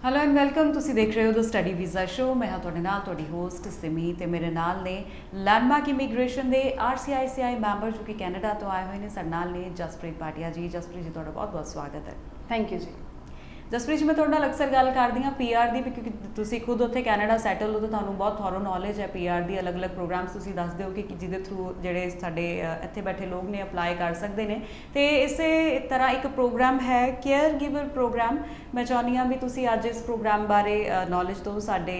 Hello and welcome. तुसी देख रहे हो द स्टडी वीज़ा शो। मैं हाँ तुहाडे नाल तुहाडी होस्ट सिमी ते मेरे नाल ने लैंडमार्क इमीग्रेशन दे RCICI मैंबर जो कि कैनेडा तो आए हुए ने। साडे नाल ने जसप्रीत भाटिया जी। जसप्रीत जी तुहाडा बहुत बहुत स्वागत है। थैंक यू जी। जसप्रीत जी मैं तुहाडे नाल अक्सर गल करदी हाँ PR दी, क्योंकि तुसी खुद उत्थे कैनेडा सैटल हो तो तुहानू बहुत थॉरो नॉलेज है PR दी। अलग अलग प्रोग्राम्स तुसी दसदे हो कि जिहदे थ्रू जिहड़े साडे इत्थे बैठे लोग ने अप्लाई कर सकते हैं। तो इसे तरह एक प्रोग्राम है केयर गिवर प्रोग्राम। मैं चाहनी हाँ भी तुसी अज इस प्रोग्राम बारे नॉलेज दो साडे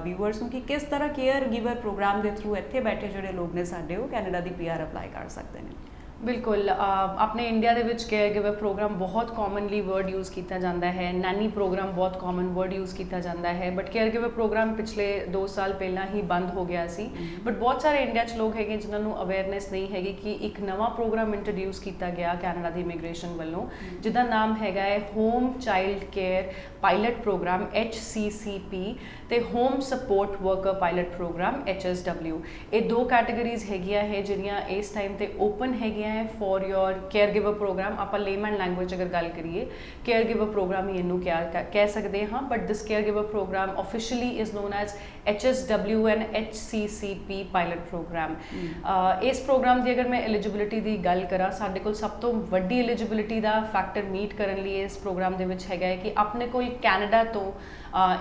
व्यूअर्स नू कि किस तरह केयर गिवर प्रोग्राम के थ्रू इत्थे बैठे जिहड़े लोग ने साडे वो कैनेडा दी PR अप्लाई कर सकते हैं। बिल्कुल अपने इंडिया ਦੇ ਵਿੱਚ केयर गिवर प्रोग्राम बहुत कॉमनली वर्ड यूज़ किया जाता है। नैनी प्रोग्राम बहुत कॉमन वर्ड यूज़ किया जाता है, बट केयर गिवर प्रोग्राम पिछले 2 साल पहला ही बंद हो गया सी। बट बहुत सारे इंडिया 'ਚ लोग है जिन्होंने अवेयरनेस नहीं हैगी कि एक नवा प्रोग्राम इंट्रोड्यूस किया गया कैनेडा की इमीग्रेशन वालों, जिसका नाम है home child care pilot programme HCCP ਤੇ home support worker pilot programme HSW। ਇਹ ਦੋ ਕੈਟਾਗਰੀਜ਼ ਹੈਗੀਆਂ ਹੈ ਜਿਹੜੀਆਂ ਇਸ ਟਾਈਮ ਤੇ ਓਪਨ ਹੈਗੀਆਂ ਹੈ for your caregiver programme. ਆਪਾਂ ਲੇਮਨ ਲੈਂਗੁਏਜ ਅਗਰ ਗੱਲ ਕਰੀਏ केयर गिवर प्रोग्राम ਹੀ ਇਹਨੂੰ ਕਹਿ ਸਕਦੇ ਹਾਂ, but this caregiver programme officially is known as HSW and HCCP pilot programme. ਇਸ ਪ੍ਰੋਗਰਾਮ ਦੀ ਅਗਰ ਮੈਂ ਐਲੀਜੀਬਿਲਿਟੀ ਦੀ ਗੱਲ ਕਰਾਂ, ਸਾਡੇ ਕੋਲ ਸਭ ਤੋਂ ਵੱਡੀ ਐਲੀਜੀਬਿਲਿਟੀ ਦਾ ਫੈਕਟਰ ਮੀਟ ਕਰਨ ਲਈ ਇਸ ਪ੍ਰੋਗਰਾਮ ਦੇ ਵਿੱਚ ਹੈਗਾ ਹੈ ਕਿ ਆਪਣੇ ਕੋਲ ਕੈਨੇਡਾ ਤੋਂ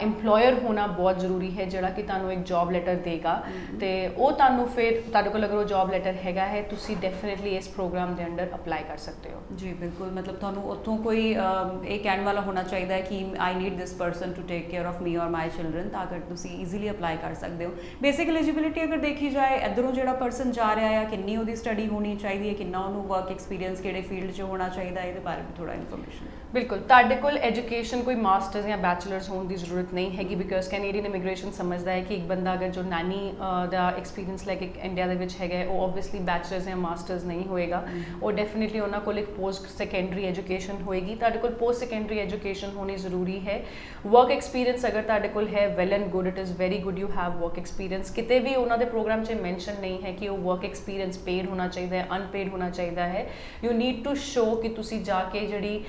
ਇੰਪਲੋਇਰ ਹੋਣਾ ਬਹੁਤ ਜ਼ਰੂਰੀ ਹੈ, ਜਿਹੜਾ ਕਿ ਤੁਹਾਨੂੰ ਇੱਕ ਜੌਬ ਲੈਟਰ ਦੇਗਾ ਤੇ ਉਹ ਤੁਹਾਨੂੰ ਫਿਰ ਤੁਹਾਡੇ ਕੋਲ ਅਗਰ ਉਹ ਜੌਬ ਲੈਟਰ ਹੈਗਾ ਹੈ ਤੁਸੀਂ ਡੈਫੀਨੇਟਲੀ ਇਸ ਪ੍ਰੋਗਰਾਮ ਦੇ ਅੰਡਰ ਅਪਲਾਈ ਕਰ ਸਕਦੇ ਹੋ। ਜੀ ਬਿਲਕੁਲ, ਮਤਲਬ ਤੁਹਾਨੂੰ ਉੱਥੋਂ ਕੋਈ ਇਹ ਕਹਿਣ ਵਾਲਾ ਹੋਣਾ ਚਾਹੀਦਾ ਹੈ ਕਿ I need this person to take care of me or my children, ਤਾਂ ਅਗਰ ਤੁਸੀਂ ਈਜ਼ੀਲੀ ਅਪਲਾਈ ਕਰ ਸਕਦੇ ਹੋ। ਬੇਸਿਕ ਐਲੀਜੀਬਿਲਿਟੀ ਅਗਰ ਦੇਖੀ ਜਾਏ, ਇੱਧਰੋਂ ਜਿਹੜਾ ਪਰਸਨ ਜਾ ਰਿਹਾ ਆ ਕਿੰਨੀ ਉਹਦੀ ਸਟੱਡੀ ਹੋਣੀ ਚਾਹੀਦੀ ਹੈ, ਕਿੰਨਾ ਉਹਨੂੰ ਵਰਕ ਐਕਸਪੀਰੀਅੰਸ ਕਿਹੜੇ ਫੀਲਡ 'ਚ ਹੋਣਾ ਚਾਹੀਦਾ, ਇਹਦੇ ਬਾਰੇ ਵੀ ਥੋੜਾ ਇਨਫੋਰਮੇਸ਼ਨ। ਬਿਲਕੁਲ, ਤੁਹਾਡੇ ਕੋਲ ਐਜੂਕੇਸ਼ਨ ਕੋਈ ਮਾਸਟਰਸ ਜਾਂ ਬੈਚਲਰਸ ਹੋਣ ਦੀ ਜ਼ਰੂਰਤ ਨਹੀਂ ਹੈਗੀ, ਬਿਕਾਜ਼ ਕੈਨੇਡੀਅਨ ਇਮੀਗ੍ਰੇਸ਼ਨ ਸਮਝਦਾ ਹੈ ਕਿ ਇੱਕ ਬੰਦਾ ਅਗਰ ਜੋ ਨਾਨੀ ਦਾ ਐਕਸਪੀਰੀਅੰਸ ਲੈ ਕੇ ਇੰਡੀਆ ਦੇ ਵਿੱਚ ਹੈਗਾ ਉਹ ਓਬਵੀਅਸਲੀ ਬੈਚਲਰਸ ਜਾਂ ਮਾਸਟਰਸ ਨਹੀਂ ਹੋਏਗਾ। ਉਹ ਡੈਫੀਨੇਟਲੀ ਉਹਨਾਂ ਕੋਲ ਇੱਕ ਪੋਸਟ ਸੈਕੰਡਰੀ ਐਜੂਕੇਸ਼ਨ ਹੋਏਗੀ। ਤੁਹਾਡੇ ਕੋਲ ਪੋਸਟ ਸੈਕੰਡਰੀ ਐਜੂਕੇਸ਼ਨ ਹੋਣੀ ਜ਼ਰੂਰੀ ਹੈ। ਵਰਕ ਐਕਸਪੀਰੀਅੰਸ ਅਗਰ ਤੁਹਾਡੇ ਕੋਲ ਹੈ, well and good, it is very good you have work experience. ਕਿਤੇ ਵੀ ਉਹਨਾਂ ਦੇ ਪ੍ਰੋਗਰਾਮ 'ਚ ਮੈਂਸ਼ਨ ਨਹੀਂ ਹੈ ਕਿ ਉਹ ਵਰਕ ਐਕਸਪੀਰੀਅੰਸ ਪੇਡ ਹੋਣਾ ਚਾਹੀਦਾ ਹੈ, ਅਨਪੇਡ ਹੋਣਾ ਚਾਹੀਦਾ ਹੈ। ਯੂ ਨੀਡ ਟੂ ਸ਼ੋ ਕਿ ਤੁਸੀਂ ਜਾ ਕੇ ਜਿਹੜੀ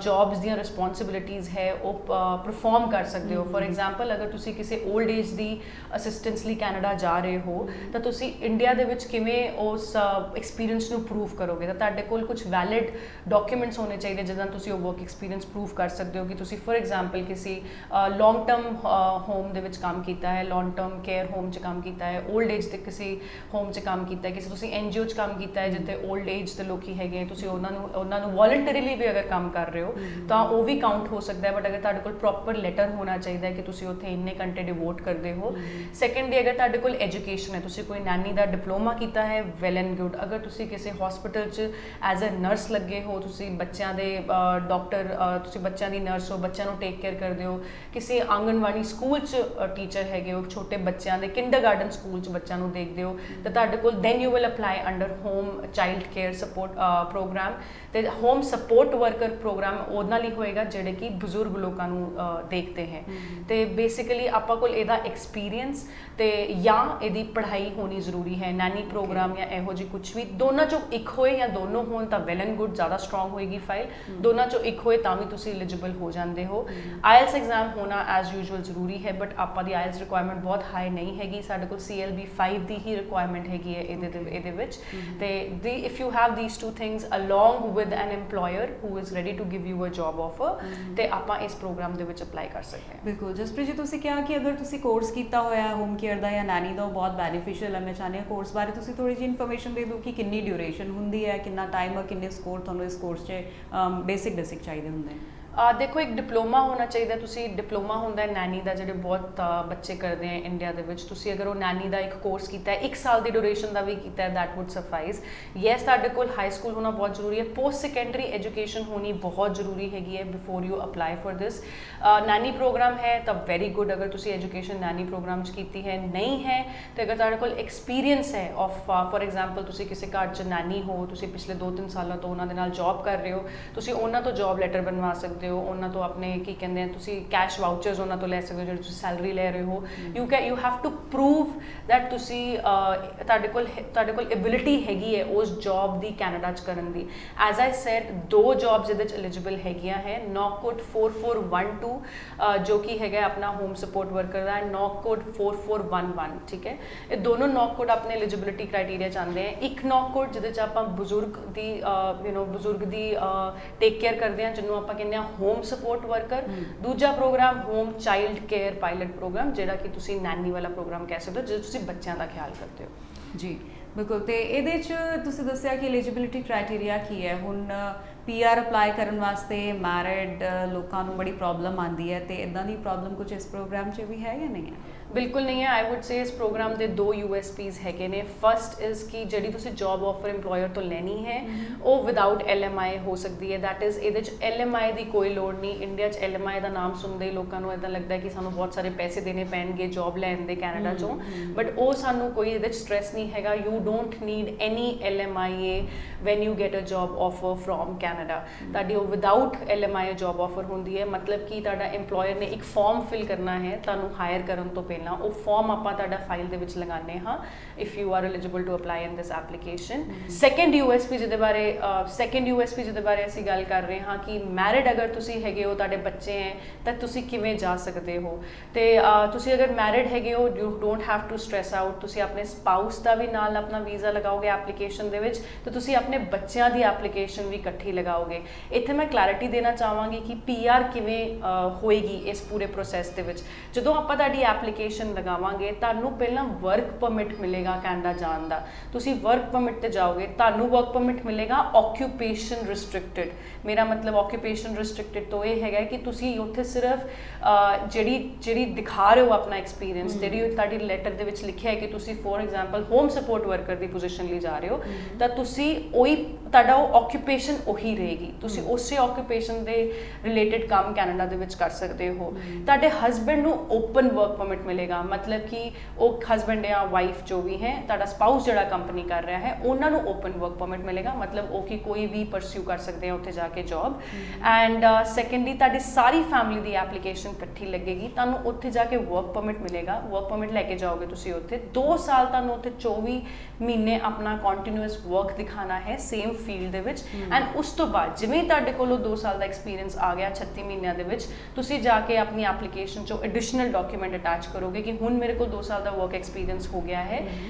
ਜੌਬਸ ਦੀਆਂ ਰਿਸਪੌਂਸਿਬਿਲਿਟੀਜ਼ ਹੈ ਉਹ ਪਰਫਾਰਮ ਕਰ ਸਕਦੇ ਹੋ। ਫॉर एग्जांपल अगर ਤੁਸੀਂ ਕਿਸੇ 올ਡ ਏਜ ਦੀ ਅਸਿਸਟੈਂਸ ਲਈ ਕੈਨੇਡਾ ਜਾ ਰਹੇ ਹੋ ਤਾਂ ਤੁਸੀਂ ਇੰਡੀਆ ਦੇ ਵਿੱਚ ਕਿਵੇਂ ਉਸ ਐਕਸਪੀਰੀਅੰਸ ਨੂੰ ਪ੍ਰੂਵ ਕਰੋਗੇ? ਤਾਂ ਤੁਹਾਡੇ ਕੋਲ ਕੁਝ ਵੈਲਿਡ ਡਾਕੂਮੈਂਟਸ ਹੋਣੇ ਚਾਹੀਦੇ ਜਿਹਨਾਂ ਤੁਸੀਂ ਉਹ ਵਰਕ ਐਕਸਪੀਰੀਅੰਸ ਪ੍ਰੂਵ ਕਰ ਸਕਦੇ ਹੋ ਕਿ ਤੁਸੀਂ ਫॉर एग्जांपल ਕਿਸੇ ਲੌਂਗ ਟਰਮ ਹੋਮ ਦੇ ਵਿੱਚ ਕੰਮ ਕੀਤਾ ਹੈ, ਲੌਂਗ ਟਰਮ ਕੇਅਰ ਹੋਮ 'ਚ ਕੰਮ ਕੀਤਾ ਹੈ, 올ਡ ਏਜ ਦੇ ਕਿਸੇ ਹੋਮ 'ਚ ਕੰਮ ਕੀਤਾ ਹੈ, ਕਿਸੇ ਤੁਸੀਂ NGO 'ਚ ਕੰਮ ਕੀਤਾ ਹੈ ਜਿੱਥੇ 올ਡ ਏਜ ਦੇ ਲੋਕੀ ਹੈਗੇ, ਤੁਸੀਂ ਉਹਨਾਂ ਨੂੰ ਵੋਲੰਟਰੀਲੀ ਵੀ ਅਗਰ ਕੰਮ ਕਰ ਰਹੇ ਹੋ ਤਾਂ ਉਹ ਵੀ ਕਾਊਂਟ ਹੋ ਸਕਦਾ ਹੈ। ਬਟ ਅਗਰ ਤੁਹਾਡੇ ਕੋਲ ਪ੍ਰੋਪਰ ਲੈਟਰ ਹੋਣਾ ਚਾਹੀਦਾ ਹੈ ਕਿ ਤੁਸੀਂ ਉੱਥੇ ਇੰਨੇ ਘੰਟੇ ਡਿਵੋਟ ਕਰਦੇ ਹੋ। ਸੈਕੰਡਲੀ, ਅਗਰ ਤੁਹਾਡੇ ਕੋਲ ਐਜੂਕੇਸ਼ਨ ਹੈ, ਤੁਸੀਂ ਕੋਈ ਨਾਨੀ ਦਾ ਡਿਪਲੋਮਾ ਕੀਤਾ ਹੈ, ਵੈਲ ਐਂਡ ਗੁੱਡ। ਅਗਰ ਤੁਸੀਂ ਕਿਸੇ ਹਸਪੀਟਲ 'ਚ ਐਜ਼ ਅ ਨਰਸ ਲੱਗੇ ਹੋ, ਤੁਸੀਂ ਬੱਚਿਆਂ ਦੇ ਡਾਕਟਰ, ਤੁਸੀਂ ਬੱਚਿਆਂ ਦੀ ਨਰਸ ਹੋ, ਬੱਚਿਆਂ ਨੂੰ ਟੇਕ ਕੇਅਰ ਕਰਦੇ ਹੋ, ਕਿਸੇ ਆਂਗਣਵਾੜੀ ਸਕੂਲ 'ਚ ਟੀਚਰ ਹੈਗੇ ਹੋ, ਛੋਟੇ ਬੱਚਿਆਂ ਦੇ ਕਿੰਡਰਗਾਰਟਨ ਸਕੂਲ 'ਚ ਬੱਚਿਆਂ ਨੂੰ ਦੇਖਦੇ ਹੋ, ਤਾਂ ਤੁਹਾਡੇ ਕੋਲ then you will apply under home child care support programme. ਤੇ ਹੋਮ ਸਪੋਰਟ ਵਰਕਰ ਪ੍ਰੋਗਰਾਮ ਉਹਨਾਂ ਲਈ ਹੋਏਗਾ ਜਿਹੜੇ ਕਿ ਬਜ਼ੁਰਗ ਲੋਕਾਂ ਨੂੰ ਦੇਖਦੇ ਹੈ। ਤੇ ਬੇਸਿਕਲੀ ਆਪਾਂ ਕੋਲ ਇਹਦਾ ਐਕਸਪੀਰੀਅੰਸ ਤੇ ਜਾਂ ਇਹਦੀ ਪੜ੍ਹਾਈ ਹੋਣੀ ਜ਼ਰੂਰੀ ਹੈ। ਨਾਨੀ ਪ੍ਰੋਗਰਾਮ ਜਾਂ ਇਹੋ ਜਿਹੀ ਕੁਛ ਵੀ, ਦੋਨਾਂ 'ਚੋਂ ਇੱਕ ਹੋਏ ਜਾਂ ਦੋਨੋਂ ਹੋਣ ਤਾਂ ਵੈਲ ਐਂਡ ਗੁੱਡ, ਜ਼ਿਆਦਾ ਸਟਰੋਂਗ ਹੋਏਗੀ ਫਾਈਲ। ਦੋਨਾਂ 'ਚੋਂ ਇੱਕ ਹੋਏ ਤਾਂ ਵੀ ਤੁਸੀਂ ਐਲੀਜੀਬਲ ਹੋ ਜਾਂਦੇ ਹੋ। IELTS ਐਗਜ਼ਾਮ ਹੋਣਾ ਐਜ਼ ਯੂਜੂਅਲ ਜ਼ਰੂਰੀ ਹੈ, ਬਟ ਆਪਾਂ ਦੀ IELTS ਰਿਕੁਆਇਰਮੈਂਟ ਬਹੁਤ ਹਾਈ ਨਹੀਂ ਹੈਗੀ। ਸਾਡੇ ਕੋਲ CLB 5 ਦੀ ਹੀ ਰਿਕੁਆਇਰਮੈਂਟ ਹੈਗੀ ਹੈ ਇਹਦੇ ਵਿੱਚ। ਤੇ if you have these to things along with N employer who is ready to give you a job offer, ਤੇ ਆਪਾਂ ਇਸ ਪ੍ਰੋਗਰਾਮ ਦੇ ਵਿੱਚ ਅਪਲਾਈ ਕਰ ਸਕਦੇ ਹਾਂ। ਬਿਲਕੁਲ ਜਸਪ੍ਰੀਤ ਜੀ, ਤੁਸੀਂ ਕਿਹਾ ਕਿ ਅਗਰ ਤੁਸੀਂ ਕੋਰਸ ਕੀਤਾ ਹੋਇਆ ਹੋਮ ਕੇਅਰ ਦਾ ਜਾਂ ਨਾਨੀ ਦਾ, ਉਹ ਬਹੁਤ ਬੈਨੀਫੀਸ਼ੀਅਲ ਹੈ। ਮੈਂ ਚਾਹੁੰਦੀ ਹਾਂ ਕੋਰਸ ਬਾਰੇ ਤੁਸੀਂ ਥੋੜ੍ਹੀ ਜਿਹੀ ਇਨਫੋਰਮੇਸ਼ਨ ਦੇ ਦਿਓ ਕਿ ਕਿੰਨੀ ਡਿਊਰੇਸ਼ਨ ਹੁੰਦੀ ਹੈ, ਕਿੰਨਾ ਟਾਈਮ, ਕਿੰਨੇ ਸਕੋਰ ਤੁਹਾਨੂੰ ਇਸ ਕੋਰਸ 'ਚ ਬੇਸਿਕ ਚਾਹੀਦੇ ਹੁੰਦੇ ਨੇ। ਦੇਖੋ, ਇੱਕ ਡਿਪਲੋਮਾ ਹੋਣਾ ਚਾਹੀਦਾ। ਤੁਸੀਂ ਡਿਪਲੋਮਾ ਹੁੰਦਾ ਹੈ ਨਾਨੀ ਦਾ, ਜਿਹੜੇ ਬਹੁਤ ਬੱਚੇ ਕਰਦੇ ਆ ਇੰਡੀਆ ਦੇ ਵਿੱਚ। ਤੁਸੀਂ ਅਗਰ ਉਹ ਨਾਨੀ ਦਾ ਇੱਕ ਕੋਰਸ ਕੀਤਾ ਹੈ, 1 ਸਾਲ ਦੀ ਡਿਊਰੇਸ਼ਨ ਦਾ ਵੀ ਕੀਤਾ ਹੈ, ਦੈਟ ਵੁੱਡ ਸਫਾਈਜ਼। ਯੈਸ, ਤੁਹਾਡੇ ਕੋਲ ਹਾਈ ਸਕੂਲ ਹੋਣਾ ਬਹੁਤ ਜ਼ਰੂਰੀ ਹੈ। ਪੋਸਟ ਸੈਕੰਡਰੀ ਐਜੂਕੇਸ਼ਨ ਹੋਣੀ ਬਹੁਤ ਜ਼ਰੂਰੀ ਹੈਗੀ ਹੈ before you apply for this. ਨਾਨੀ ਪ੍ਰੋਗਰਾਮ ਹੈ ਤਾਂ ਵੈਰੀ ਗੁੱਡ, ਅਗਰ ਤੁਸੀਂ ਐਜੂਕੇਸ਼ਨ ਨਾਨੀ ਪ੍ਰੋਗਰਾਮ 'ਚ ਕੀਤੀ ਹੈ। ਨਹੀਂ ਹੈ ਤਾਂ ਅਗਰ ਤੁਹਾਡੇ ਕੋਲ ਐਕਸਪੀਰੀਅੰਸ ਹੈ ਆਫ ਫॉर एग्जांपल ਤੁਸੀਂ ਕਿਸੇ ਘਰ 'ਚ ਨਾਨੀ ਹੋ, ਤੁਸੀਂ ਪਿਛਲੇ 2-3 ਸਾਲਾਂ ਤੋਂ ਉਹਨਾਂ ਦੇ ਨਾਲ ਜੌਬ ਕਰ ਰਹੇ ਹੋ, ਤੁਸੀਂ ਉਹਨਾਂ ਤੋਂ ਜੌਬ ਲੈਟਰ ਬਣਵਾ ਸਕਦੇ ਸਕਦੇ ਹੋ ਉਹਨਾਂ ਤੋਂ, ਆਪਣੇ ਕੀ ਕਹਿੰਦੇ ਆ ਤੁਸੀਂ ਕੈਸ਼ ਵਾਊਚਰਸ ਉਹਨਾਂ ਤੋਂ ਲੈ ਸਕਦੇ ਹੋ ਜਿਹੜੇ ਤੁਸੀਂ ਸੈਲਰੀ ਲੈ ਰਹੇ ਹੋ। You have to prove that ਤੁਸੀਂ ਤੁਹਾਡੇ ਕੋਲ ਐਬਿਲਿਟੀ ਹੈਗੀ ਹੈ ਉਸ ਜੌਬ ਦੀ ਕੈਨੇਡਾ 'ਚ ਕਰਨ ਦੀ। ਐਜ਼ ਆਈ ਸੈਡ 2 ਜੌਬਸ ਇਹਦੇ 'ਚ ਐਲੀਜੀਬਲ ਹੈਗੀਆਂ ਹੈ, ਨੌਕਕੋਡ 4412 ਜੋ ਕਿ ਹੈਗਾ ਆਪਣਾ ਹੋਮ ਸਪੋਰਟ ਵਰਕਰ ਦਾ, ਨੌਕਕੋਡ 4411, ਠੀਕ ਹੈ। ਇਹ ਦੋਨੋਂ ਨੌਕਕੋਡ ਆਪਣੇ ਐਲੀਜੀਬਿਲਿਟੀ ਕ੍ਰਾਈਟੇਰੀਆ ਚਾਹੁੰਦੇ ਆ। ਇੱਕ ਨੌਕਕੋਡ ਜਿਹਦੇ 'ਚ ਆਪਾਂ ਬਜ਼ੁਰਗ ਦੀ ਬਜ਼ੁਰਗ ਦੀ ਟੇਕ ਕੇਅਰ ਕਰਦੇ ਹਾਂ ਜਿਹਨੂੰ ਆਪਾਂ ਕਹਿੰਦੇ ਹਾਂ ਹੋਮ ਸਪੋਰਟ ਵਰਕਰ। ਦੂਜਾ programme home child care pilot programme, ਜਿਹੜਾ ਕਿ ਤੁਸੀਂ ਨੈਨੀ ਵਾਲਾ ਪ੍ਰੋਗਰਾਮ ਕਹਿ ਸਕਦੇ ਹੋ, ਜਦੋਂ ਤੁਸੀਂ ਬੱਚਿਆਂ ਦਾ ਖਿਆਲ ਕਰਦੇ ਹੋ। ਜੀ ਬਿਲਕੁਲ। ਤੇ ਇਹਦੇ 'ਚ ਤੁਸੀਂ ਦੱਸਿਆ ਕਿ ਐਲੀਜੀਬਿਲਿਟੀ ਕ੍ਰਾਈਟੇਰੀਆ ਕੀ ਹੈ। ਹੁਣ PR ਅਪਲਾਈ ਕਰਨ ਵਾਸਤੇ ਮੈਰਿਡ ਲੋਕਾਂ ਨੂੰ ਬੜੀ ਪ੍ਰੋਬਲਮ ਆਉਂਦੀ ਹੈ, ਤੇ ਇਦਾਂ ਦੀ ਪ੍ਰੋਬਲਮ ਕੁਝ ਇਸ ਪ੍ਰੋਗਰਾਮ 'ਚ ਵੀ ਹੈ ਜਾਂ ਨਹੀਂ ਹੈ? ਬਿਲਕੁਲ ਨਹੀਂ ਹੈ। ਆਈ ਵੁੱਡ ਸੇ ਇਸ ਪ੍ਰੋਗਰਾਮ ਦੇ 2 USPs ਹੈਗੇ ਨੇ। ਫਸਟ ਇਜ਼ ਕਿ ਜਿਹੜੀ ਤੁਸੀਂ ਜੌਬ ਆਫਰ ਇੰਪਲੋਇਰ ਤੋਂ ਲੈਣੀ ਹੈ ਉਹ ਵਿਦਆਊਟ LMI ਹੋ ਸਕਦੀ ਹੈ। ਦੈਟ ਇਜ਼ ਇਹਦੇ 'ਚ LMI ਦੀ ਕੋਈ ਲੋੜ ਨਹੀਂ। ਇੰਡੀਆ 'ਚ LMI ਦਾ ਨਾਮ ਸੁਣਦੇ ਹੀ ਲੋਕਾਂ ਨੂੰ ਇੱਦਾਂ ਲੱਗਦਾ ਕਿ ਸਾਨੂੰ ਬਹੁਤ ਸਾਰੇ ਪੈਸੇ ਦੇਣੇ ਪੈਣਗੇ ਜੌਬ ਲੈਣ ਦੇ ਕੈਨੇਡਾ 'ਚੋਂ, ਬਟ ਉਹ ਸਾਨੂੰ ਕੋਈ ਇਹਦੇ 'ਚ ਸਟ੍ਰੈਸ ਨਹੀਂ ਹੈਗਾ। You don't need any LMIA when you get a job offer from Canada. ਤੁਹਾਡੀ ਉਹ ਵਿਦਆਊਟ LMI ਜੌਬ ਆਫਰ ਹੁੰਦੀ ਹੈ। ਮਤਲਬ ਕਿ ਤੁਹਾਡਾ ਇੰਪਲੋਇਰ ਨੇ ਇੱਕ ਫਾਰਮ ਫਿਲ ਕਰਨਾ ਹੈ ਤੁਹਾਨੂੰ ਹਾਇਰ ਕਰਨ ਤੋਂ ਪਹਿਲਾਂ। ਉਹ ਫਾਰਮ ਆਪਾਂ ਤੁਹਾਡਾ ਫਾਈਲ ਦੇ ਵਿੱਚ ਲਗਾਉਂਦੇ ਹਾਂ if you are eligible to apply in this application. Second USP ਜਿਹਦੇ ਬਾਰੇ ਅਸੀਂ ਗੱਲ ਕਰ ਰਹੇ ਹਾਂ ਕਿ ਮੈਰਿਡ ਅਗਰ ਤੁਸੀਂ ਹੈਗੇ ਹੋ, ਤੁਹਾਡੇ ਬੱਚੇ ਹੈ, ਤਾਂ ਤੁਸੀਂ ਕਿਵੇਂ ਜਾ ਸਕਦੇ ਹੋ। ਤੇ ਤੁਸੀਂ ਅਗਰ ਮੈਰਿਡ ਹੈਗੇ ਹੋ, you don't have to stress out. ਤੁਸੀਂ ਆਪਣੇ ਸਪਾਊਸ ਦਾ ਵੀ ਨਾਲ ਆਪਣਾ ਵੀਜ਼ਾ ਲਗਾਓਗੇ ਐਪਲੀਕੇਸ਼ਨ ਦੇ ਵਿੱਚ, ਤੇ ਤੁਸੀਂ ਆਪਣੇ ਬੱਚਿਆਂ ਦੀ ਐਪਲੀਕੇਸ਼ਨ ਵੀ ਇਕੱਠੀ ਲਗਾਓਗੇ। ਇੱਥੇ ਮੈਂ ਕਲੈਰਿਟੀ ਦੇਣਾ ਚਾਹਾਂਗੀ ਕਿ PR ਕਿਵੇਂ ਹੋਏਗੀ ਇਸ ਪੂਰੇ ਪ੍ਰੋਸੈਸ ਦੇ ਵਿੱਚ। ਜਦੋਂ ਆਪਾਂ ਤੁਹਾਡੀ ਐਪਲੀਕੇਸ਼ਨ ਲਗਾਵਾਂਗੇ, ਤੁਹਾਨੂੰ ਪਹਿਲਾਂ ਵਰਕ ਪਰਮਿਟ ਮਿਲੇਗਾ ਕੈਨੇਡਾ ਜਾਣ ਦਾ। ਤੁਸੀਂ ਵਰਕ ਪਰਮਿਟ ਤੇ ਜਾਓਗੇ, ਤੁਹਾਨੂੰ ਵਰਕ ਪਰਮਿਟ ਮਿਲੇਗਾ ਆਕਿਊਪੇਸ਼ਨ ਰਿਸਟ੍ਰਿਕਟਿਡ। ਮੇਰਾ ਮਤਲਬ ਆਕਿਊਪੇਸ਼ਨ ਰਿਸਟ੍ਰਿਕਟਿਡ ਤੋਂ ਇਹ ਹੈਗਾ ਕਿ ਤੁਸੀਂ ਉੱਥੇ ਸਿਰਫ ਜਿਹੜੀ ਦਿਖਾ ਰਹੇ ਹੋ ਆਪਣਾ ਐਕਸਪੀਰੀਅੰਸ, ਜਿਹੜੀ ਤੁਹਾਡੀ ਲੈਟਰ ਦੇ ਵਿੱਚ ਲਿਖਿਆ ਹੈ ਕਿ ਤੁਸੀਂ for example home support worker the position ਲਈ ਜਾ ਰਹੇ ਹੋ, ਤਾਂ ਤੁਸੀਂ ਤੁਹਾਡਾ ਉਹ ਆਕਿਊਪੇਸ਼ਨ ਉਹੀ ਰਹੇਗੀ। ਤੁਸੀਂ ਉਸੇ ਆਕਿਊਪੇਸ਼ਨ ਦੇ ਰਿਲੇਟਡ ਕੰਮ ਕੈਨੇਡਾ ਦੇ ਵਿੱਚ ਕਰ ਸਕਦੇ ਹੋ। ਤੁਹਾਡੇ ਹਸਬੈਂਡ ਨੂੰ ਓਪਨ ਵਰਕ ਪਰਮਿਟ ਮਿਲੇਗਾ, ਮਤਲਬ ਕਿ ਉਹ ਹਸਬੈਂਡ ਜਾਂ ਵਾਈਫ ਜੋ ਵੀ ਹੈ, ਤੁਹਾਡਾ ਸਪਾਊਸ ਜਿਹੜਾ ਕੰਪਨੀ ਕਰ ਰਿਹਾ ਹੈ, ਉਹਨਾਂ ਨੂੰ ਓਪਨ ਵਰਕ ਪਰਮਿਟ ਮਿਲੇਗਾ। ਮਤਲਬ ਉਹ ਕਿ ਕੋਈ ਵੀ ਪਰਸਿਊ ਕਰ ਸਕਦੇ ਆ ਉੱਥੇ ਜਾ ਕੇ ਜੌਬ। ਐਂਡ ਸੈਕੰਡਲੀ ਤੁਹਾਡੀ ਸਾਰੀ ਫੈਮਿਲੀ ਦੀ ਐਪਲੀਕੇਸ਼ਨ ਇਕੱਠੀ ਲੱਗੇਗੀ, ਤੁਹਾਨੂੰ ਉੱਥੇ ਜਾ ਕੇ ਵਰਕ ਪਰਮਿਟ ਮਿਲੇਗਾ। ਵਰਕ ਪਰਮਿਟ ਲੈ ਕੇ ਜਾਓਗੇ ਤੁਸੀਂ ਉੱਥੇ 2 ਸਾਲ, ਤੁਹਾਨੂੰ ਉੱਥੇ 24 ਮਹੀਨੇ ਆਪਣਾ ਕੰਟੀਨਿਊਸ ਵਰਕ ਦਿਖਾਣਾ ਹੈ ਸੇਮ ਫੀਲਡ ਦੇ ਵਿੱਚ। ਐਂਡ ਉਸ ਤੋਂ ਬਾਅਦ ਜਿਵੇਂ ਤੁਹਾਡੇ ਕੋਲੋਂ 2 ਸਾਲ ਦਾ ਐਕਸਪੀਰੀਅੰਸ ਆ ਗਿਆ 36 ਮਹੀਨਿਆਂ ਦੇ ਵਿੱਚ, ਤੁਸੀਂ ਜਾ ਕੇ ਆਪਣੀ ਐਪਲੀਕੇਸ਼ਨ 'ਚੋਂ ਐਡੀਸ਼ਨਲ ਡਾਕੂਮੈਂਟ ਅਟੈਚ ਕਰੋਗੇ ਕਿ ਹੁਣ ਮੇਰੇ ਕੋਲ 2 ਸਾਲ ਦਾ ਵਰਕ ਐਕਸਪੀਰੀਅੰਸ ਹੋ ਗਿਆ ਹੈ।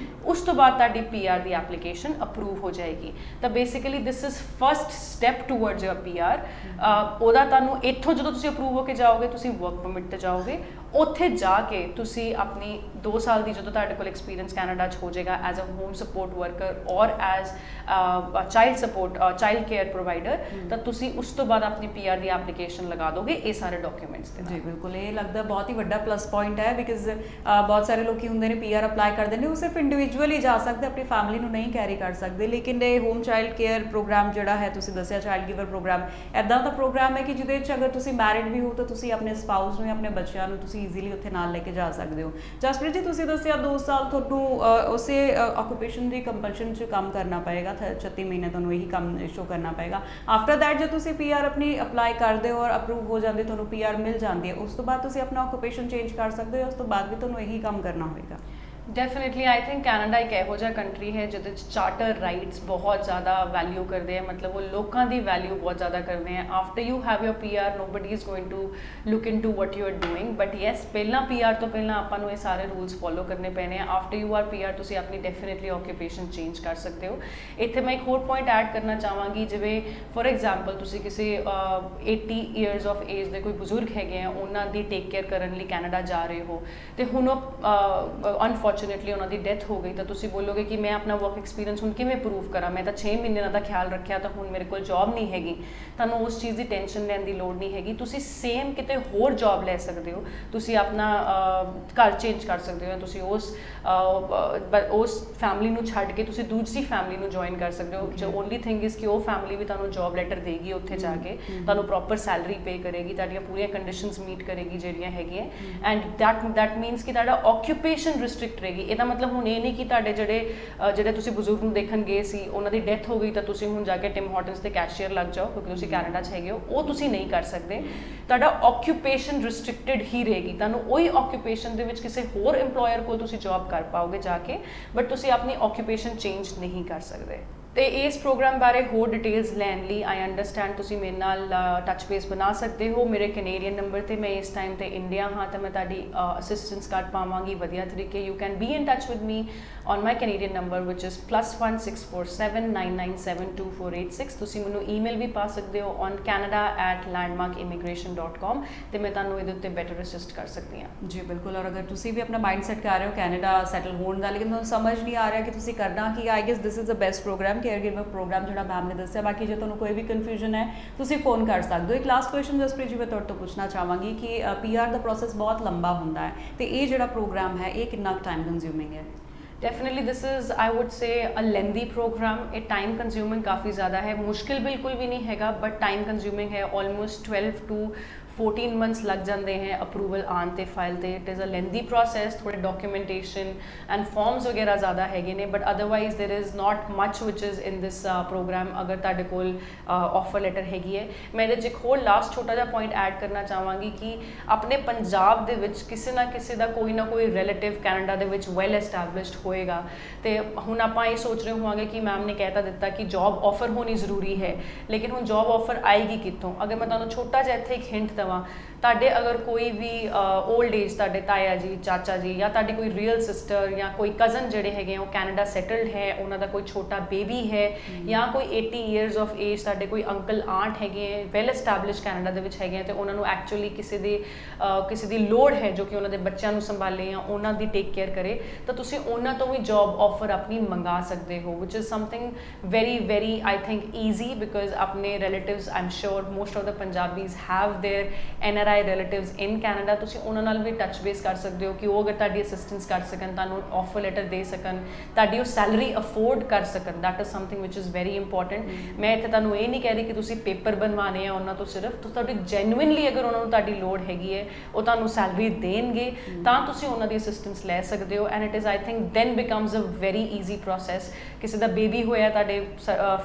ਉਸ ਤੋਂ ਬਾਅਦ ਤੁਹਾਡੀ PR ਦੀ ਐਪਲੀਕੇਸ਼ਨ ਅਪਰੂਵ ਹੋ ਜਾਏਗੀ। ਤਾਂ basically this is first step towards your PR। ਉਹਦਾ ਤੁਹਾਨੂੰ ਇੱਥੋਂ ਜਦੋਂ ਤੁਸੀਂ ਅਪਰੂਵ ਹੋ ਕੇ ਜਾਓਗੇ, ਤੁਸੀਂ ਵਰਕ ਪਰਮਿਟ ਤੇ ਜਾਓਗੇ। ਉੱਥੇ ਜਾ ਕੇ ਤੁਸੀਂ ਆਪਣੀ 2 ਸਾਲ ਦੀ ਜਦੋਂ ਤੁਹਾਡੇ ਕੋਲ ਐਕਸਪੀਰੀਅੰਸ ਕੈਨੇਡਾ 'ਚ ਹੋ ਜਾਏਗਾ as a home support worker or as child care provider, ਤਾਂ ਤੁਸੀਂ ਉਸ ਤੋਂ ਬਾਅਦ ਆਪਣੀ PR ਦੀ ਐਪਲੀਕੇਸ਼ਨ ਲਗਾ ਦੋਗੇ ਇਹ ਸਾਰੇ ਡਾਕੂਮੈਂਟਸ ਦੇ ਨਾਲ। ਜੀ ਬਿਲਕੁਲ, ਇਹ ਲੱਗਦਾ ਬਹੁਤ ਹੀ ਵੱਡਾ ਪਲੱਸ ਪੁਆਇੰਟ ਹੈ ਬਿਕਾਜ਼ ਬਹੁਤ ਸਾਰੇ ਲੋਕੀ ਹੁੰਦੇ ਨੇ PR ਅਪਲਾਈ ਕਰਦੇ ਨੇ, ਉਹ ਸਿਰਫ ਇੰਡੀਵਿਜੂਅਲੀ ਜਾ ਸਕਦੇ, ਆਪਣੀ ਫੈਮਿਲੀ ਨੂੰ ਨਹੀਂ ਕੈਰੀ ਕਰ ਸਕਦੇ। ਲੇਕਿਨ ਇਹ ਹੋਮ ਚਾਈਲਡ ਕੇਅਰ ਪ੍ਰੋਗਰਾਮ ਜਿਹੜਾ ਹੈ, ਤੁਸੀਂ ਦੱਸਿਆ ਚਾਈਲਡ ਗਿਵਰ ਪ੍ਰੋਗਰਾਮ, ਇੱਦਾਂ ਦਾ ਪ੍ਰੋਗਰਾਮ ਹੈ ਕਿ ਜਿਹਦੇ 'ਚ ਅਗਰ ਤੁਸੀਂ ਮੈਰਿਡ ਵੀ ਹੋ ਤਾਂ ਤੁਸੀਂ ਆਪਣੇ ਸਪਾਊਸ ਨੂੰ ਜਾਂ ਆਪਣੇ ਬੱਚਿਆਂ ਨੂੰ ਤੁਸੀਂ ਈਜ਼ੀਲੀ ਉੱਥੇ ਨਾਲ ਲੈ ਕੇ ਜਾ ਸਕਦੇ ਹੋ। ਜਸਪ੍ਰੀਤ ਜੀ, ਤੁਸੀਂ ਦੱਸਿਆ 2 ਸਾਲ ਤੁਹਾਨੂੰ ਉਸੇ ਆਕੂਪੇਸ਼ਨ ਦੀ ਕੰਪਲਸ਼ਨ 'ਚ ਕੰਮ ਕਰਨਾ ਪਏਗਾ, 36 ਮਹੀਨੇ ਤੁਹਾਨੂੰ ਇਹੀ ਕੰਮ ਸ਼ੋ ਕਰਨਾ ਪਏਗਾ। ਆਫਟਰ ਦੈਟ ਜੇ ਤੁਸੀਂ PR ਆਪਣੀ ਅਪਲਾਈ ਕਰਦੇ ਹੋ ਔਰ ਅਪਰੂਵ ਹੋ ਜਾਂਦੇ, ਤੁਹਾਨੂੰ PR ਮਿਲ ਜਾਂਦੀ ਹੈ, ਉਸ ਤੋਂ ਬਾਅਦ ਤੁਸੀਂ ਆਪਣਾ ਆਕੂਪੇਸ਼ਨ ਚੇਂਜ ਕਰ ਸਕਦੇ ਹੋ। ਉਸ ਤੋਂ ਬਾਅਦ ਵੀ ਤੁਹਾਨੂੰ ਇਹੀ ਕੰਮ ਕਰਨਾ ਹੋਏਗਾ। ਡੈਫੀਨੇਟਲੀ ਆਈ ਥਿੰਕ ਕੈਨੇਡਾ ਇੱਕ ਇਹੋ ਜਿਹਾ ਕੰਟਰੀ ਹੈ ਜਿਹਦੇ 'ਚ ਚਾਰਟਰ ਰਾਈਟਸ ਬਹੁਤ ਜ਼ਿਆਦਾ ਵੈਲਿਊ ਕਰਦੇ ਆ, ਮਤਲਬ ਉਹ ਲੋਕਾਂ ਦੀ ਵੈਲਿਊ ਬਹੁਤ ਜ਼ਿਆਦਾ ਕਰਦੇ ਆ। After you have your PR, nobody is going to look into what you are doing, but yes ਪਹਿਲਾਂ PR ਤੋਂ ਪਹਿਲਾਂ ਆਪਾਂ ਨੂੰ ਇਹ ਸਾਰੇ ਰੂਲਸ ਫੋਲੋ ਕਰਨੇ ਪੈਣੇ ਆ। ਆਫਟਰ ਯੂ ਆਰ PR ਤੁਸੀਂ ਆਪਣੀ ਡੈਫੀਨੇਟਲੀ ਆਕੂਪੇਸ਼ਨ ਚੇਂਜ ਕਰ ਸਕਦੇ ਹੋ। ਇੱਥੇ ਮੈਂ ਇੱਕ ਹੋਰ ਪੁਆਇੰਟ ਐਡ ਕਰਨਾ ਚਾਹਾਂਗੀ, ਜਿਵੇਂ ਫੋਰ ਐਗਜ਼ਾਮਪਲ ਤੁਸੀਂ ਕਿਸੇ 80 ਈਅਰਸ ਆਫ ਏਜ ਦੇ ਕੋਈ ਬਜ਼ੁਰਗ ਹੈਗੇ ਆ, ਉਹਨਾਂ ਦੀ ਟੇਕ ਕੇਅਰ ਕਰਨ ਲਈ ਕੈਨੇਡਾ ਜਾ ਰਹੇ ਹੋ, ਤੇ ਹੁਣ ਉਹ ਅਨਫੋਰਚੂਨੇਟਲੀ ਉਹਨਾਂ ਦੀ ਡੈਥ ਹੋ ਗਈ, ਤਾਂ ਤੁਸੀਂ ਬੋਲੋਗੇ ਕਿ ਮੈਂ ਆਪਣਾ ਵਰਕ ਐਕਸਪੀਰੀਅੰਸ ਹੁਣ ਕਿਵੇਂ ਪ੍ਰੂਵ ਕਰਾਂ, ਮੈਂ ਤਾਂ 6 ਮਹੀਨੇ ਦਾ ਖਿਆਲ ਰੱਖਿਆ ਤਾਂ ਹੁਣ ਮੇਰੇ ਕੋਲ ਜੌਬ ਨਹੀਂ ਹੈਗੀ। ਤੁਹਾਨੂੰ ਉਸ ਚੀਜ਼ ਦੀ ਟੈਨਸ਼ਨ ਲੈਣ ਦੀ ਲੋੜ ਨਹੀਂ ਹੈਗੀ। ਤੁਸੀਂ ਸੇਮ ਕਿਤੇ ਹੋਰ ਜੌਬ ਲੈ ਸਕਦੇ ਹੋ, ਤੁਸੀਂ ਆਪਣਾ ਘਰ ਚੇਂਜ ਕਰ ਸਕਦੇ ਹੋ, ਤੁਸੀਂ ਉਸ ਫੈਮਿਲੀ ਨੂੰ ਛੱਡ ਕੇ ਤੁਸੀਂ ਦੂਸਰੀ ਫੈਮਿਲੀ ਨੂੰ ਜੁਆਇਨ ਕਰ ਸਕਦੇ ਹੋ। ਜੋ ਓਨਲੀ ਥਿੰਗ ਇਜ਼ ਕਿ ਉਹ ਫੈਮਿਲੀ ਵੀ ਤੁਹਾਨੂੰ ਜੌਬ ਲੈਟਰ ਦੇਗੀ ਉੱਥੇ ਜਾ ਕੇ, ਤੁਹਾਨੂੰ ਪ੍ਰੋਪਰ ਸੈਲਰੀ ਪੇ ਕਰੇਗੀ, ਤੁਹਾਡੀਆਂ ਪੂਰੀਆਂ ਕੰਡੀਸ਼ਨਸ ਮੀਟ ਕਰੇਗੀ ਜਿਹੜੀਆਂ ਹੈਗੀਆਂ, ਐਂਡ ਦੈਟ ਮੀਨਸ ਕਿ ਤੁਹਾਡਾ ਆਕੂਪੇਸ਼ਨ ਰਿਸਟ੍ਰਿਕਟ ਰਹੇਗੀ। ਇਹਦਾ ਮਤਲਬ ਹੁਣ ਇਹ ਨਹੀਂ ਕਿ ਤੁਹਾਡੇ ਜਿਹੜੇ ਤੁਸੀਂ ਬਜ਼ੁਰਗ ਨੂੰ ਦੇਖਣ ਗਏ ਸੀ ਉਹਨਾਂ ਦੀ ਡੈਥ ਹੋ ਗਈ ਤਾਂ ਤੁਸੀਂ ਹੁਣ ਜਾ ਕੇ ਟਿਮ ਹਾਰਟਨਸ ਦੇ ਕੈਸ਼ੀਅਰ ਲੱਗ ਜਾਓ ਕਿਉਂਕਿ ਤੁਸੀਂ ਕੈਨੇਡਾ 'ਚ ਹੈਗੇ ਹੋ, ਉਹ ਤੁਸੀਂ ਨਹੀਂ ਕਰ ਸਕਦੇ। ਤੁਹਾਡਾ ਆਕਿਊਪੇਸ਼ਨ ਰਿਸਟ੍ਰਿਕਟਡ ਹੀ ਰਹੇਗੀ, ਤੁਹਾਨੂੰ ਉਹੀ ਆਕਿਊਪੇਸ਼ਨ ਦੇ ਵਿੱਚ ਕਿਸੇ ਹੋਰ ਇੰਪਲੋਇਰ ਕੋਲ ਤੁਸੀਂ ਜੌਬ ਕਰ ਪਾਓਗੇ ਜਾ ਕੇ, ਬਟ ਤੁਸੀਂ ਆਪਣੀ ਆਕਿਊਪੇਸ਼ਨ ਚੇਂਜ ਨਹੀਂ ਕਰ ਸਕਦੇ। ਤੇ ਇਸ ਪ੍ਰੋਗਰਾਮ ਬਾਰੇ ਹੋਰ ਡਿਟੇਲਸ ਲੈਣ ਲਈ ਆਈ ਅੰਡਰਸਟੈਂਡ ਤੁਸੀਂ ਮੇਰੇ ਨਾਲ ਟੱਚ ਬੇਸ ਬਣਾ ਸਕਦੇ ਹੋ ਮੇਰੇ ਕੈਨੇਡੀਅਨ ਨੰਬਰ ਤੇ। ਮੈਂ ਇਸ ਟਾਈਮ ਤੇ ਇੰਡੀਆ ਹਾਂ ਤਾਂ ਮੈਂ ਤੁਹਾਡੀ ਅਸਿਸਟੈਂਸ ਕਰ ਪਾਵਾਂਗੀ ਵਧੀਆ ਤਰੀਕੇ। You can be in touch with me on my Canadian number which is +1 647 997 2486। ਤੁਸੀਂ ਮੈਨੂੰ ਈਮੇਲ ਵੀ ਪਾ ਸਕਦੇ ਹੋ ਔਨ canada@landmarkimmigration.com ਤੇ ਮੈਂ ਤੁਹਾਨੂੰ ਇਹਦੇ ਉੱਤੇ ਬੈਟਰ ਅਸਿਸਟ ਕਰ ਸਕਦੀ ਹਾਂ। ਜੀ ਬਿਲਕੁਲ। ਔਰ ਅਗਰ ਤੁਸੀਂ ਵੀ ਆਪਣਾ ਮਾਈਂਡ ਸੈਟ ਕਰ ਰਹੇ ਹੋ ਕੈਨੇਡਾ ਸੈਟਲ ਹੋਣ ਦਾ, ਲੇਕਿਨ ਤੁਹਾਨੂੰ ਸਮਝ ਨਹੀਂ ਆ ਰਿਹਾ ਕਿ ਤੁਸੀਂ ਕਰਨਾ ਕੀ, I guess this is the best program care giver program ਜਿਹੜਾ ਮੈਮ ਨੇ ਦੱਸਿਆ। ਬਾਕੀ ਜੇ ਤੁਹਾਨੂੰ ਕੋਈ ਵੀ ਕਨਫਿਊਜ਼ਨ ਹੈ ਤੁਸੀਂ ਫੋਨ ਕਰ ਸਕਦੇ ਹੋ। ਇੱਕ ਲਾਸਟ ਕੁਐਸਚਨ ਜਸਪ੍ਰੀਤ ਜੀ ਮੈਂ ਤੁਹਾਡੇ ਤੋਂ ਪੁੱਛਣਾ ਚਾਹਾਂਗੀ ਕਿ PR ਦਾ ਪ੍ਰੋਸੈਸ ਬਹੁਤ ਲੰਬਾ ਹੁੰਦਾ ਹੈ ਤੇ ਇਹ ਜਿਹੜਾ ਪ੍ਰੋਗਰਾਮ ਹੈ ਇਹ ਕਿੰਨਾ ਟਾਈਮ ਕੰਜ਼ਿਊਮਿੰਗ ਹੈ? Definitely this is I would say a lengthy programme. ये टाइम कंज्यूमिंग काफ़ी ज़्यादा है, मुश्किल बिल्कुल भी नहीं हैगा बट टाइम कंज्यूमिंग है। ऑलमोस्ट 12 to 14 मंथ्स लग जाते हैं अप्रूवल आन ते फाइल ते। It is a lengthy process, थोड़े डॉक्यूमेंटेशन एंड फॉर्म्स वगैरह ज़्यादा हैगे ने but otherwise there is not much which is in this programme. अगर तुहाडे कोल ऑफर लैटर हैगी है, मैं इहदे च एक होर लास्ट छोटा जिहा पॉइंट ऐड करना चाहांगी कि अपने पंजाब दे विच किसी ना किसी दा कोई ना कोई रिलेटिव कैनेडा दे विच वैल एस्टैबलिश्ड होएगा। तो हुण आपां ये सोच रहे होवांगे कि मैम ने कहता दिता कि जॉब ऑफर होनी ज़रूरी है, लेकिन हुण जॉब ऑफर आएगी कित्थों? अगर मैं तुहानूं छोटा जिहा इत्थे एक हिंट देवां, ਤੁਹਾਡੇ ਅਗਰ ਕੋਈ ਵੀ 올ਡ ਏਜ ਤੁਹਾਡੇ ਤਾਇਆ ਜੀ, ਚਾਚਾ ਜੀ ਜਾਂ ਤੁਹਾਡੀ ਕੋਈ ਰੀਅਲ ਸਿਸਟਰ ਜਾਂ ਕੋਈ ਕਜ਼ਨ ਜਿਹੜੇ ਹੈਗੇ ਉਹ ਕੈਨੇਡਾ ਸੈਟਲਡ ਹੈ, ਉਹਨਾਂ ਦਾ ਕੋਈ ਛੋਟਾ ਬੇਬੀ ਹੈ ਜਾਂ ਕੋਈ 80 ਇਅਰਸ ਆਫ ਏਜ ਤੁਹਾਡੇ ਕੋਈ ਅੰਕਲ ਆਂਟ ਹੈਗੇ ਹੈ ਵੈਲ ਐਸਟੈਬਲਿਸ਼ਡ ਕੈਨੇਡਾ ਦੇ ਵਿੱਚ ਹੈਗੇ ਹੈ ਤੇ ਉਹਨਾਂ ਨੂੰ ਐਕਚੁਅਲੀ ਕਿਸੇ ਦੀ ਲੋੜ ਹੈ ਜੋ ਕਿ ਉਹਨਾਂ ਦੇ ਬੱਚਿਆਂ ਨੂੰ ਸੰਭਾਲੇ ਜਾਂ ਉਹਨਾਂ ਦੀ ਟੇਕ ਕੇਅਰ ਕਰੇ, ਤਾਂ ਤੁਸੀਂ ਉਹਨਾਂ ਤੋਂ ਵੀ ਜੌਬ ਆਫਰ ਆਪਣੀ ਮੰਗਾ ਸਕਦੇ ਹੋ ਵਿਚ is something very I think easy because ਆਪਣੇ relatives I'm sure most of the Punjabis have their NRI relatives in Canada। ਤੁਸੀਂ ਉਹਨਾਂ ਨਾਲ ਵੀ ਟੱਚ ਬੇਸ ਕਰ ਸਕਦੇ ਹੋ ਕਿ ਉਹ ਅਗਰ ਤੁਹਾਡੀ ਅਸਿਸਟੈਂਸ ਕਰ ਸਕਣ, ਤੁਹਾਨੂੰ ਆਫਰ ਲੈਟਰ ਦੇ ਸਕਣ, ਤੁਹਾਡੀ ਉਹ ਸੈਲਰੀ ਅਫੋਰਡ ਕਰ ਸਕਣ। That is something which is very important. ਮੈਂ ਇੱਥੇ ਤੁਹਾਨੂੰ ਇਹ ਨਹੀਂ ਕਹਿ ਰਹੀ ਕਿ ਤੁਸੀਂ ਪੇਪਰ ਬਣਵਾਉਣੇ ਆ ਉਹਨਾਂ ਤੋਂ, ਸਿਰਫ ਤੁਹਾਡੀ ਜੈਨੂਇਨਲੀ ਅਗਰ ਉਹਨਾਂ ਨੂੰ ਤੁਹਾਡੀ ਲੋੜ ਹੈਗੀ ਹੈ ਉਹ ਤੁਹਾਨੂੰ ਸੈਲਰੀ ਦੇਣਗੇ ਤਾਂ ਤੁਸੀਂ ਉਹਨਾਂ ਦੀ ਅਸਿਸਟੈਂਸ ਲੈ ਸਕਦੇ ਹੋ। And it is I think then becomes a very easy process. ਕਿਸੇ ਦਾ ਬੇਬੀ ਹੋਇਆ ਤੁਹਾਡੇ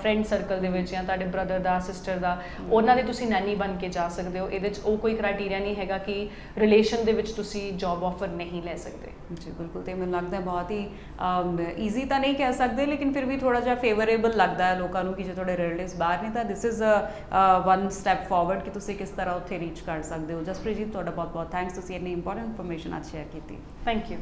ਫਰੈਂਡ ਸਰਕਲ ਦੇ ਵਿੱਚ ਜਾਂ ਤੁਹਾਡੇ ਬ੍ਰਦਰ ਦਾ, ਸਿਸਟਰ ਦਾ, ਉਹਨਾਂ ਦੇ ਤੁਸੀਂ ਨੈਨੀ ਬਣ ਕੇ ਜਾ ਸਕਦੇ ਹੋ। ਇਹਦੇ 'ਚ ਉਹ ਕੋਈ ਕ੍ਰਾਈਟੀਰੀਆ ਨਹੀਂ ਹੈਗਾ ਕਿ ਰਿਲੇਸ਼ਨ ਦੇ ਵਿੱਚ ਤੁਸੀਂ ਜੌਬ ਆਫਰ ਨਹੀਂ ਲੈ ਸਕਦੇ। ਜੀ ਬਿਲਕੁਲ। ਤੇ ਮੈਨੂੰ ਲੱਗਦਾ ਬਹੁਤ ਹੀ ਈਜ਼ੀ ਤਾਂ ਨਹੀਂ ਕਹਿ ਸਕਦੇ ਲੇਕਿਨ ਫਿਰ ਵੀ ਥੋੜਾ ਜਿਹਾ ਫੇਵਰੇਬਲ ਲੱਗਦਾ ਹੈ ਲੋਕਾਂ ਨੂੰ ਕਿ ਜੇ ਤੁਹਾਡੇ ਰਿਲੇਟਿਵਸ ਬਾਹਰ ਨਹੀਂ ਤਾਂ this is one step forward ਕਿ ਤੁਸੀਂ ਕਿਸ ਤਰ੍ਹਾਂ ਉੱਥੇ ਰੀਚ ਕਰ ਸਕਦੇ ਹੋ। ਜਸਪ੍ਰੀਤ ਜੀ ਤੁਹਾਡਾ ਬਹੁਤ ਬਹੁਤ ਥੈਂਕਸ, ਤੁਸੀਂ ਇੰਨੀ ਇੰਪੋਰਟੈਂਟ ਇਨਫੋਰਮੇਸ਼ਨ ਅੱਜ ਸ਼ੇਅਰ ਕੀਤੀ। Thank you.